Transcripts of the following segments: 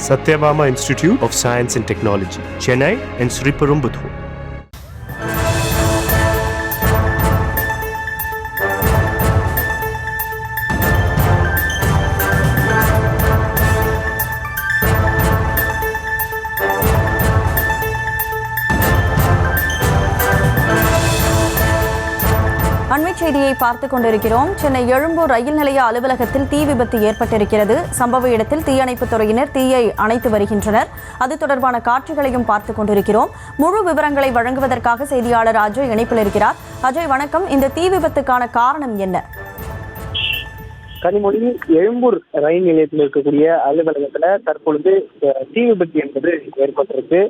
Satyabama Institute of Science and Technology, Chennai and Sriperumbudur. அண்மைச் செய்தியை பார்த்துக் கொண்டிருக்கிறோம். சென்னை எழும்பூர் ரயில் நிலைய அலுவலகத்தில் தீ விபத்து ஏற்பட்டிருக்கிறது. சம்பவ இடத்தில் தீயணைப்புத் துறையினர் தீயை அணைத்து வருகின்றனர். அது தொடர்பான காட்சிகளையும் பார்த்துக் கொண்டிருக்கிறோம். முழு விவரங்களை வழங்குவதற்காக செய்தியாளர் அஜய் இணைப்பில் இருக்கிறார். அஜய் வணக்கம். இந்த தீ விபத்துக்கான காரணம் என்ன? கனிமொழி, எழும்பூர் ரயில் நிலையத்தில் இருக்கக்கூடிய அலுவலகத்துல தற்பொழுது தீ விபத்து என்பது ஏற்பட்டிருக்கு.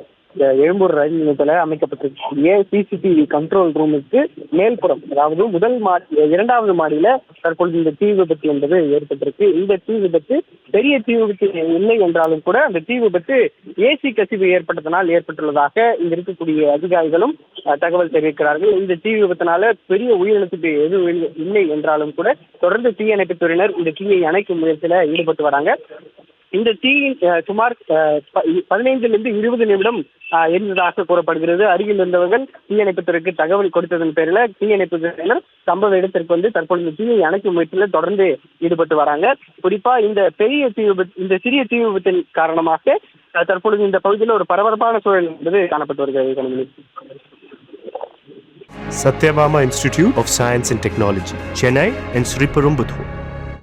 எழும்பூர் ரயில் நிலையத்தில் அமைக்கப்பட்டிருக்கக்கூடிய சிசிடிவி கண்ட்ரோல் ரூமுக்கு மேல்புறம், அதாவது இரண்டாவது மாடியில தற்பொழுது இந்த தீ விபத்து என்பது ஏற்பட்டிருக்கு. இந்த தீ விபத்து பெரிய தீ விபத்து இல்லை என்றாலும் கூட அந்த தீ விபத்து ஏசி கசிவு ஏற்பட்டதனால் ஏற்பட்டுள்ளதாக இங்க இருக்கக்கூடிய அதிகாரிகளும் தகவல் தெரிவிக்கிறார்கள். இந்த தீ விபத்தினால பெரிய உயிரிழப்புக்கு எதுவும் இல்லை என்றாலும் கூட தொடர்ந்து தீயணைப்புத் துறையினர் இந்த தீயை அணைக்கும் முயற்சியில ஈடுபட்டு வராங்க. இந்த தீயின் சுமார் 15-20 நிமிடம் இருந்ததாக கூறப்படுகிறது. அருகில் இருந்தவர்கள் தீயணைப்புத்துறைக்கு தகவல் கொடுத்ததன் பேரில் தீயணைப்பு துறையினர் சம்பவ இடத்திற்கு வந்து தற்பொழுது தீயை அணைக்கும் முயற்சியில் தொடர்ந்து ஈடுபட்டு வராங்க. குறிப்பா இந்த சிறிய தீ விபத்தின் காரணமாக தற்பொழுது இந்த பகுதியில் ஒரு பரபரப்பான சூழல் என்பது காணப்பட்டு வருகிறது. Satyabama Institute of Science and Technology, Chennai and Sriperumbudur.